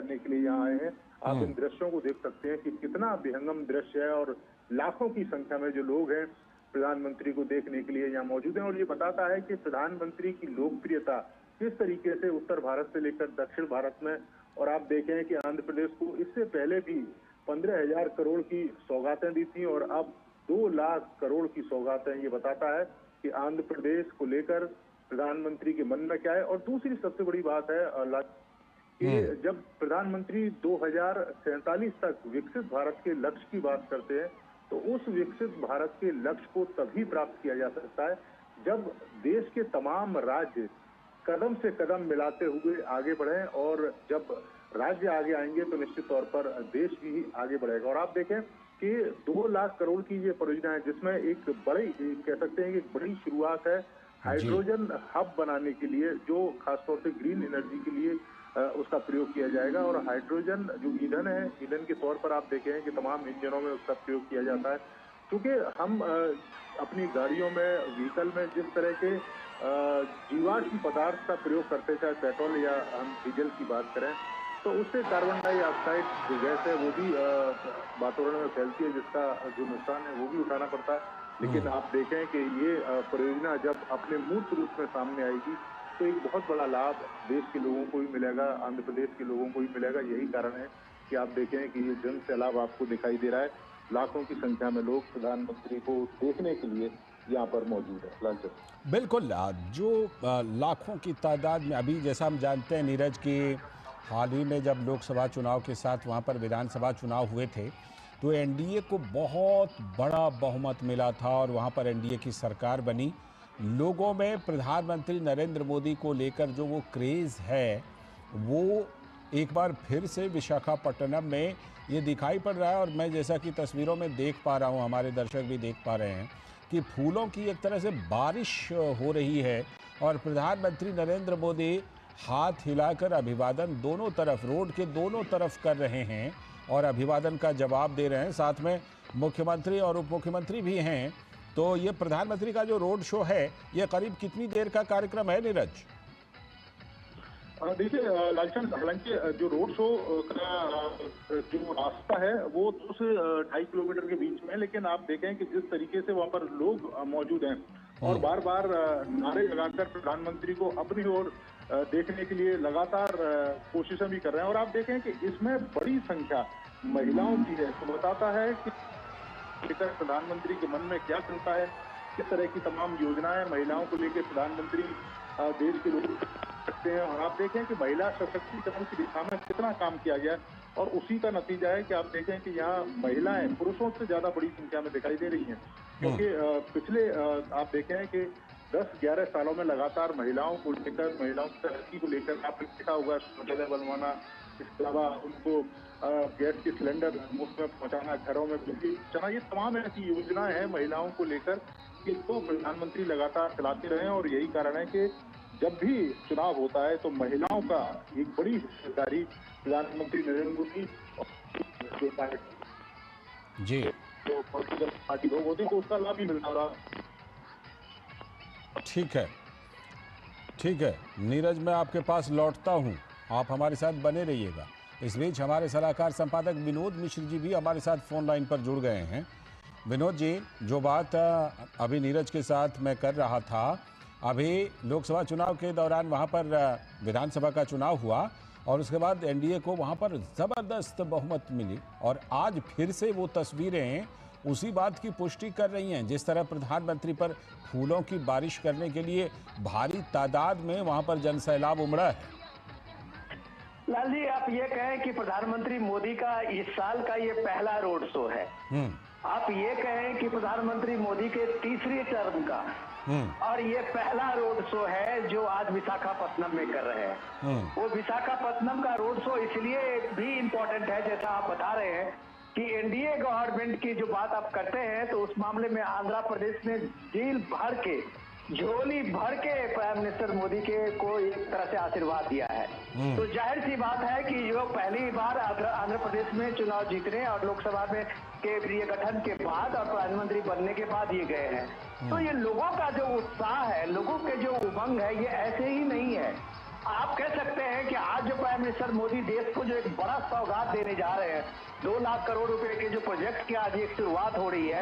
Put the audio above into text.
करने के लिए यहाँ आए हैं। आप इन दृश्यों को देख सकते हैं कि कितना विहंगम दृश्य है और लाखों की संख्या में जो लोग हैं प्रधानमंत्री को देखने के लिए यहाँ मौजूद हैं। और ये बताता है कि प्रधानमंत्री की लोकप्रियता किस तरीके से उत्तर भारत से लेकर दक्षिण भारत में, और आप देखें कि आंध्र प्रदेश को इससे पहले भी 15,000 करोड़ की सौगातें दी थी और अब 2 लाख करोड़ की सौगातें। ये बताता है कि आंध्र प्रदेश को लेकर प्रधानमंत्री के मन में क्या है। और दूसरी सबसे बड़ी बात है कि जब प्रधानमंत्री 2047 तक विकसित भारत के लक्ष्य की बात करते हैं तो उस विकसित भारत के लक्ष्य को तभी प्राप्त किया जा सकता है जब देश के तमाम राज्य कदम से कदम मिलाते हुए आगे बढ़े, और जब राज्य आगे आएंगे तो निश्चित तौर पर देश भी आगे बढ़ेगा। और आप देखें कि 2 लाख करोड़ की ये परियोजना है जिसमें एक बड़ी, कह सकते हैं कि एक बड़ी शुरुआत है हाइड्रोजन हब बनाने के लिए, जो खासतौर से ग्रीन एनर्जी के लिए उसका प्रयोग किया जाएगा। और हाइड्रोजन जो ईंधन है, ईंधन के तौर पर आप देखें कि तमाम इंजनों में उसका प्रयोग किया जाता है। क्योंकि हम अपनी गाड़ियों में, व्हीकल में जिस तरह के जीवाश्म पदार्थ का प्रयोग करते, चाहे पेट्रोल या हम डीजल की बात करें, तो उससे कार्बन डाइऑक्साइड जो गैस है वो भी वातावरण में फैलती है, जिसका जो नुकसान है वो भी उठाना पड़ता है। लेकिन आप देखें कि ये परियोजना जब अपने मूर्त रूप में सामने आएगी तो एक बहुत बड़ा लाभ देश के लोगों को भी मिलेगा, आंध्र प्रदेश के लोगों को भी मिलेगा। यही कारण है कि आप देखें कि ये जन सैलाब आपको दिखाई दे रहा है। लाखों की संख्या में लोग प्रधानमंत्री को देखने के लिए यहाँ पर मौजूद है। लालचंद बिल्कुल, जो लाखों की तादाद में, अभी जैसा हम जानते हैं नीरज की हाल ही में जब लोकसभा चुनाव के साथ वहाँ पर विधानसभा चुनाव हुए थे तो एनडीए को बहुत बड़ा बहुमत मिला था और वहाँ पर एनडीए की सरकार बनी। लोगों में प्रधानमंत्री नरेंद्र मोदी को लेकर जो वो क्रेज़ है वो एक बार फिर से विशाखापट्टनम में ये दिखाई पड़ रहा है। और मैं जैसा कि तस्वीरों में देख पा रहा हूँ, हमारे दर्शक भी देख पा रहे हैं कि फूलों की एक तरह से बारिश हो रही है और प्रधानमंत्री नरेंद्र मोदी हाथ हिलाकर अभिवादन दोनों तरफ, रोड के दोनों तरफ कर रहे हैं और अभिवादन का जवाब दे रहे हैं। साथ में मुख्यमंत्री और उप मुख्यमंत्री भी हैं। तो ये प्रधानमंत्री का जो रोड शो है ये करीब कितनी देर का कार्यक्रम है नीरज? देखिए लालचंद, हालांकि जो रोड शो का जो रास्ता है वो 2 से 2.5 किलोमीटर के बीच में है, लेकिन आप देखें कि जिस तरीके से वहां पर लोग मौजूद हैं और बार बार नारे लगाकर प्रधानमंत्री को अपनी ओर देखने के लिए लगातार कोशिशें भी कर रहे हैं। और आप देखें कि इसमें बड़ी संख्या महिलाओं की है, तो बताता है कि प्रधानमंत्री के मन में क्या चलता है, किस तरह की तमाम योजनाएं महिलाओं को लेकर प्रधानमंत्री देश के लोग सकते हैं। और आप देखें कि महिला सशक्तिकरण की दिशा में कितना काम किया गया और उसी का नतीजा है कि आप देखें कि यहाँ महिलाएं पुरुषों से ज्यादा बड़ी संख्या में दिखाई दे रही हैं। क्योंकि पिछले आप देखें कि 10-11 सालों में लगातार महिलाओं को लेकर, महिलाओं की तरक्की को लेकर आपने देखा होगा शौचालय बनवाना, इसके अलावा उनको गैस के सिलेंडर मुफ्त में पहुंचाना, घरों में बिजली पहुंचाना, ये तमाम ऐसी योजनाएं हैं महिलाओं को लेकर कि इसको प्रधानमंत्री लगातार चलाते रहे। और यही कारण है कि जब भी चुनाव होता है तो महिलाओं का एक बड़ी हिस्सेदारी प्रधानमंत्री नरेंद्र मोदी जो पार्टी जी जो पॉलिटिकल पार्टी लोग होते हैं तो उसका लाभ भी मिलता रहा। ठीक है, ठीक है नीरज, मैं आपके पास लौटता हूँ, आप हमारे साथ बने रहिएगा। इस बीच हमारे सलाहकार संपादक विनोद मिश्र जी भी हमारे साथ फ़ोन लाइन पर जुड़ गए हैं। विनोद जी, जो बात अभी नीरज के साथ मैं कर रहा था, अभी लोकसभा चुनाव के दौरान वहाँ पर विधानसभा का चुनाव हुआ और उसके बाद एनडीए को वहाँ पर ज़बरदस्त बहुमत मिली और आज फिर से वो तस्वीरें उसी बात की पुष्टि कर रही हैं। जिस तरह प्रधानमंत्री पर फूलों की बारिश करने के लिए भारी तादाद में वहाँ पर जनसैलाब उमड़ा है। लाल जी, आप ये कहें कि प्रधानमंत्री मोदी का इस साल का ये पहला रोड शो है, आप ये कहें कि प्रधानमंत्री मोदी के तीसरी टर्म का, और ये पहला रोड शो है जो आज विशाखापट्टनम में कर रहे हैं। वो विशाखापट्टनम का रोड शो इसलिए भी इम्पोर्टेंट है, जैसा आप बता रहे हैं कि एनडीए गवर्नमेंट की जो बात आप करते हैं तो उस मामले में आंध्र प्रदेश ने जेल भर के, झोली भर के प्राइम मिनिस्टर मोदी के को एक तरह से आशीर्वाद दिया है। तो जाहिर सी बात है कि जो पहली बार आंध्र प्रदेश में चुनाव जीतने और लोकसभा में के गठन के बाद और प्रधानमंत्री बनने के बाद ये गए हैं। तो ये लोगों का जो उत्साह है, लोगों के जो उमंग है, ये ऐसे ही नहीं है। आप कह सकते हैं कि आज जो प्राइम मिनिस्टर मोदी देश को जो एक बड़ा सौगात देने जा रहे हैं, 2 लाख करोड़ रुपए के जो प्रोजेक्ट की आज एक शुरुआत हो रही है,